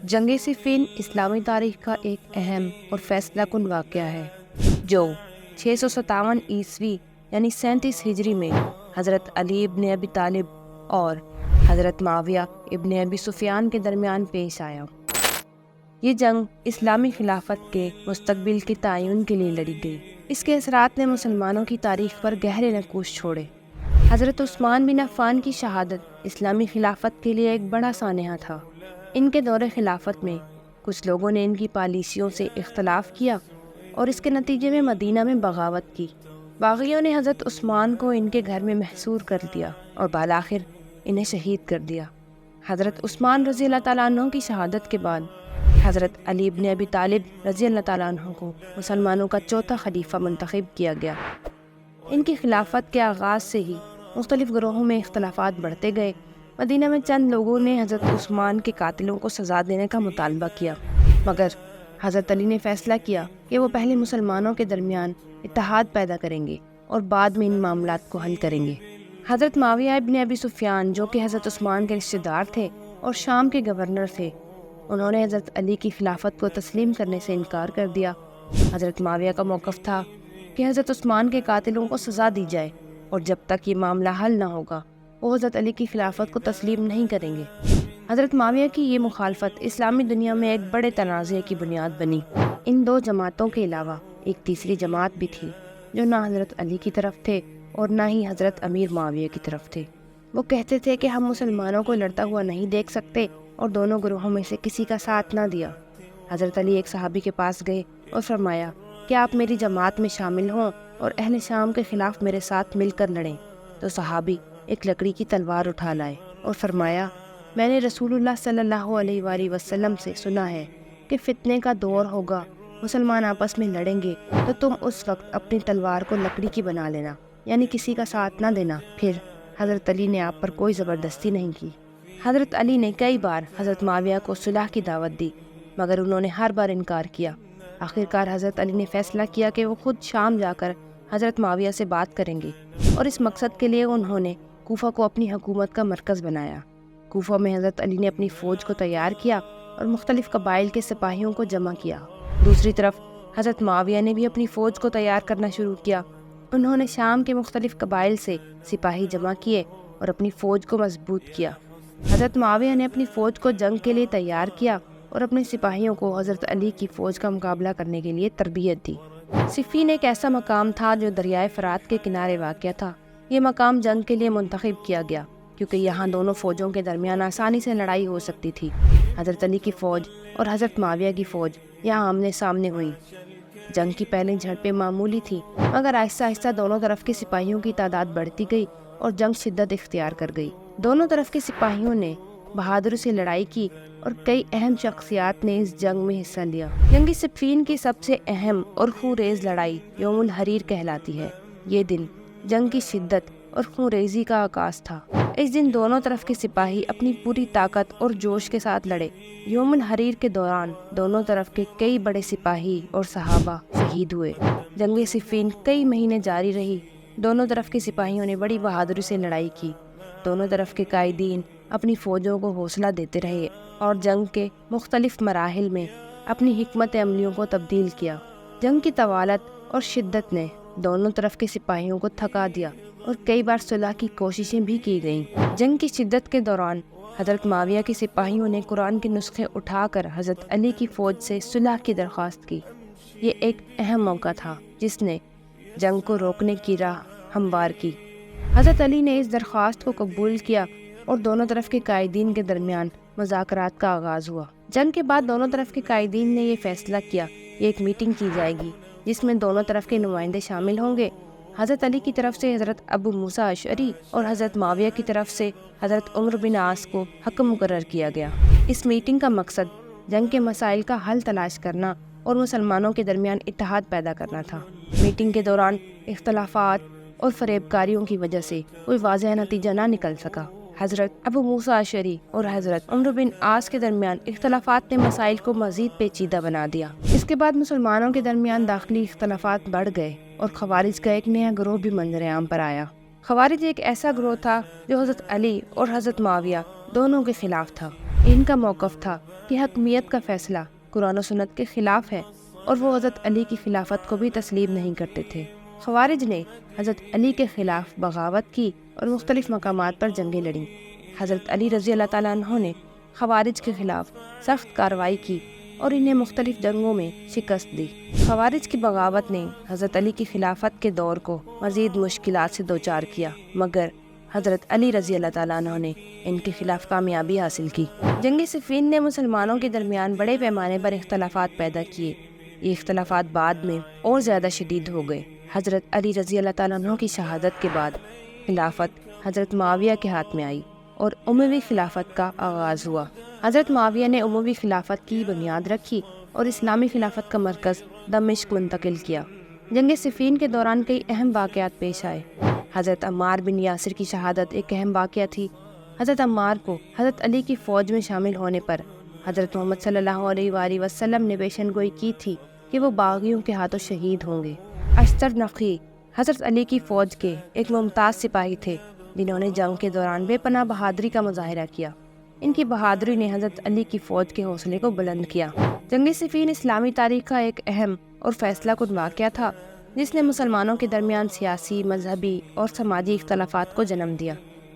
جنگ صفین اسلامی تاریخ کا ایک اہم اور فیصلہ کن واقعہ ہے جو 657 عیسوی یعنی 37 ہجری میں حضرت علی ابن ابی طالب اور حضرت معاویہ ابن ابی سفیان کے درمیان پیش آیا۔ یہ جنگ اسلامی خلافت کے مستقبل کے تعین کے لیے لڑی گئی۔ اس کے اثرات نے مسلمانوں کی تاریخ پر گہرے نقوش چھوڑے۔ حضرت عثمان بن عفان کی شہادت اسلامی خلافت کے لیے ایک بڑا سانحہ تھا۔ ان کے دور خلافت میں کچھ لوگوں نے ان کی پالیسیوں سے اختلاف کیا اور اس کے نتیجے میں مدینہ میں بغاوت کی۔ باغیوں نے حضرت عثمان کو ان کے گھر میں محصور کر دیا اور بالآخر انہیں شہید کر دیا۔ حضرت عثمان رضی اللہ تعالیٰ عنہ کی شہادت کے بعد حضرت علی ابن ابی طالب رضی اللہ تعالیٰ عنہ کو مسلمانوں کا چوتھا خلیفہ منتخب کیا گیا۔ ان کی خلافت کے آغاز سے ہی مختلف گروہوں میں اختلافات بڑھتے گئے۔ مدینہ میں چند لوگوں نے حضرت عثمان کے قاتلوں کو سزا دینے کا مطالبہ کیا، مگر حضرت علی نے فیصلہ کیا کہ وہ پہلے مسلمانوں کے درمیان اتحاد پیدا کریں گے اور بعد میں ان معاملات کو حل کریں گے۔ حضرت معاویہ ابن ابی سفیان جو کہ حضرت عثمان کے رشتہ دار تھے اور شام کے گورنر تھے، انہوں نے حضرت علی کی خلافت کو تسلیم کرنے سے انکار کر دیا۔ حضرت معاویہ کا موقف تھا کہ حضرت عثمان کے قاتلوں کو سزا دی جائے اور جب تک یہ معاملہ حل نہ ہوگا وہ حضرت علی کی خلافت کو تسلیم نہیں کریں گے۔ حضرت معاویہ کی یہ مخالفت اسلامی دنیا میں ایک بڑے تنازع کی بنیاد بنی۔ ان دو جماعتوں کے علاوہ ایک تیسری جماعت بھی تھی جو نہ حضرت علی کی طرف تھے اور نہ ہی حضرت امیر معاویہ کی طرف تھے۔ وہ کہتے تھے کہ ہم مسلمانوں کو لڑتا ہوا نہیں دیکھ سکتے اور دونوں گروہوں میں سے کسی کا ساتھ نہ دیا۔ حضرت علی ایک صحابی کے پاس گئے اور فرمایا کہ آپ میری جماعت میں شامل ہوں اور اہل شام کے خلاف میرے ساتھ مل کر لڑیں۔ تو صحابی ایک لکڑی کی تلوار اٹھا لائے اور فرمایا، میں نے رسول اللہ صلی اللہ علیہ وآلہ وسلم سے سنا ہے کہ فتنے کا دور ہوگا، مسلمان آپس میں لڑیں گے تو تم اس وقت اپنی تلوار کو لکڑی کی بنا لینا، یعنی کسی کا ساتھ نہ دینا۔ پھر حضرت علی نے آپ پر کوئی زبردستی نہیں کی۔ حضرت علی نے کئی بار حضرت معاویہ کو صلح کی دعوت دی مگر انہوں نے ہر بار انکار کیا۔ آخرکار حضرت علی نے فیصلہ کیا کہ وہ خود شام جا کر حضرت معاویہ سے بات کریں گے اور اس مقصد کے لیے انہوں نے کوفہ کو اپنی حکومت کا مرکز بنایا۔ کوفہ میں حضرت علی نے اپنی فوج کو تیار کیا اور مختلف قبائل کے سپاہیوں کو جمع کیا۔ دوسری طرف حضرت معاویہ نے بھی اپنی فوج کو تیار کرنا شروع کیا۔ انہوں نے شام کے مختلف قبائل سے سپاہی جمع کیے اور اپنی فوج کو مضبوط کیا۔ حضرت معاویہ نے اپنی فوج کو جنگ کے لیے تیار کیا اور اپنے سپاہیوں کو حضرت علی کی فوج کا مقابلہ کرنے کے لیے تربیت دی۔ صفین ایک ایسا مقام تھا جو دریائے فرات کے کنارے واقع تھا۔ یہ مقام جنگ کے لیے منتخب کیا گیا کیونکہ یہاں دونوں فوجوں کے درمیان آسانی سے لڑائی ہو سکتی تھی۔ حضرت علی کی فوج اور حضرت معاویہ کی فوج یہاں آمنے سامنے ہوئی۔ جنگ کی پہلی جھڑپیں معمولی تھیں مگر آہستہ آہستہ دونوں طرف کے سپاہیوں کی تعداد بڑھتی گئی اور جنگ شدت اختیار کر گئی۔ دونوں طرف کے سپاہیوں نے بہادری سے لڑائی کی اور کئی اہم شخصیات نے اس جنگ میں حصہ لیا۔ جنگ صفین کی سب سے اہم اور خونریز لڑائی یوم الحریر کہلاتی ہے۔ یہ دن جنگ کی شدت اور خونریزی کا آغاز تھا۔ اس دن دونوں طرف کے سپاہی اپنی پوری طاقت اور جوش کے ساتھ لڑے۔ یوم الحریر کے دوران دونوں طرف کے کئی بڑے سپاہی اور صحابہ شہید ہوئے۔ جنگ صفین کئی مہینے جاری رہی۔ دونوں طرف کے سپاہیوں نے بڑی بہادری سے لڑائی کی۔ دونوں طرف کے قائدین اپنی فوجوں کو حوصلہ دیتے رہے اور جنگ کے مختلف مراحل میں اپنی حکمت عملیوں کو تبدیل کیا۔ جنگ کی طوالت اور شدت نے دونوں طرف کے سپاہیوں کو تھکا دیا اور کئی بار صلح کی کوششیں بھی کی گئیں۔ جنگ کی شدت کے دوران حضرت معاویہ کے سپاہیوں نے قرآن کے نسخے اٹھا کر حضرت علی کی فوج سے صلح کی درخواست کی۔ یہ ایک اہم موقع تھا جس نے جنگ کو روکنے کی راہ ہموار کی۔ حضرت علی نے اس درخواست کو قبول کیا اور دونوں طرف کے قائدین کے درمیان مذاکرات کا آغاز ہوا۔ جنگ کے بعد دونوں طرف کے قائدین نے یہ فیصلہ کیا کہ ایک میٹنگ کی جائے گی جس میں دونوں طرف کے نمائندے شامل ہوں گے۔ حضرت علی کی طرف سے حضرت ابو موسیٰ اشعری اور حضرت معاویہ کی طرف سے حضرت عمرو بن عاص کو حکم مقرر کیا گیا۔ اس میٹنگ کا مقصد جنگ کے مسائل کا حل تلاش کرنا اور مسلمانوں کے درمیان اتحاد پیدا کرنا تھا۔ میٹنگ کے دوران اختلافات اور فریب کاریوں کی وجہ سے کوئی واضح نتیجہ نہ نکل سکا۔ حضرت ابو موسیٰ اشعری اور حضرت عمرو بن عاص کے درمیان اختلافات نے مسائل کو مزید پیچیدہ بنا دیا۔ اس کے بعد مسلمانوں کے درمیان داخلی اختلافات بڑھ گئے اور خوارج کا ایک نیا گروہ بھی منظر عام پر آیا۔ خوارج ایک ایسا گروہ تھا جو حضرت علی اور حضرت معاویہ دونوں کے خلاف تھا۔ ان کا موقف تھا کی حکمیت کا فیصلہ قرآن و سنت کے خلاف ہے اور وہ حضرت علی کی خلافت کو بھی تسلیم نہیں کرتے تھے۔ خوارج نے حضرت علی کے خلاف بغاوت کی اور مختلف مقامات پر جنگیں لڑیں۔ حضرت علی رضی اللہ تعالیٰ عنہ نے خوارج کے خلاف سخت کارروائی کی اور انہیں مختلف جنگوں میں شکست دی۔ خوارج کی بغاوت نے حضرت علی کی خلافت کے دور کو مزید مشکلات سے دوچار کیا، مگر حضرت علی رضی اللہ تعالیٰ عنہ نے ان کے خلاف کامیابی حاصل کی۔ جنگ صفین نے مسلمانوں کے درمیان بڑے پیمانے پر اختلافات پیدا کیے۔ یہ اختلافات بعد میں اور زیادہ شدید ہو گئے۔ حضرت علی رضی اللہ تعالیٰ عنہ کی شہادت کے بعد خلافت حضرت معاویہ کے ہاتھ میں آئی اور اموی خلافت کا آغاز ہوا۔ حضرت معاویہ نے اموی خلافت کی بنیاد رکھی اور اسلامی خلافت کا مرکز دمشق منتقل کیا۔ جنگ صفین کے دوران کئی اہم واقعات پیش آئے۔ حضرت عمار بن یاسر کی شہادت ایک اہم واقعہ تھی۔ حضرت عمار کو حضرت علی کی فوج میں شامل ہونے پر حضرت محمد صلی اللہ علیہ وآلہ وسلم نے پیشن گوئی کی تھی کہ وہ باغیوں کے ہاتھوں شہید ہوں گے۔ اشتر نقی حضرت علی کی فوج کے ایک ممتاز سپاہی تھے جنہوں نے جنگ کے دوران بے پناہ بہادری کا مظاہرہ کیا۔ ان کی بہادری نے حضرت علی کی فوج کے حوصلے کو بلند کیا۔ جنگ صفین اسلامی تاریخ کا ایک اہم اور فیصلہ کن واقعہ تھا جس نے مسلمانوں کے درمیان سیاسی، مذہبی اور سماجی اختلافات کو جنم دیا۔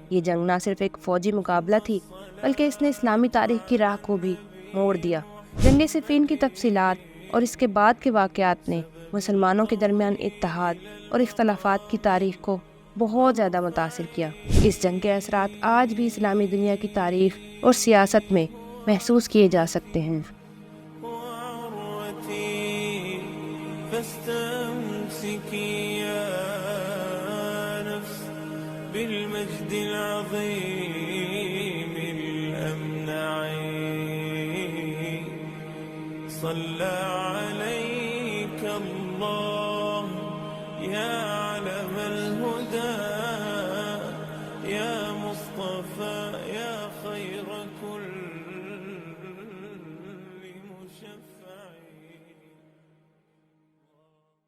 یہ جنگ نہ صرف ایک فوجی مقابلہ تھی بلکہ اس نے اسلامی تاریخ کی راہ کو بھی موڑ دیا۔ جنگ صفین کی تفصیلات اور اس کے بعد کے واقعات نے مسلمانوں کے درمیان اتحاد اور اختلافات کی تاریخ کو بہت زیادہ متاثر کیا۔ اس جنگ کے اثرات آج بھی اسلامی دنیا کی تاریخ اور سیاست میں محسوس کیے جا سکتے ہیں۔ فاستمسكي يا نفس بالمجد العظيم الأمنعي صلى عليك الله يا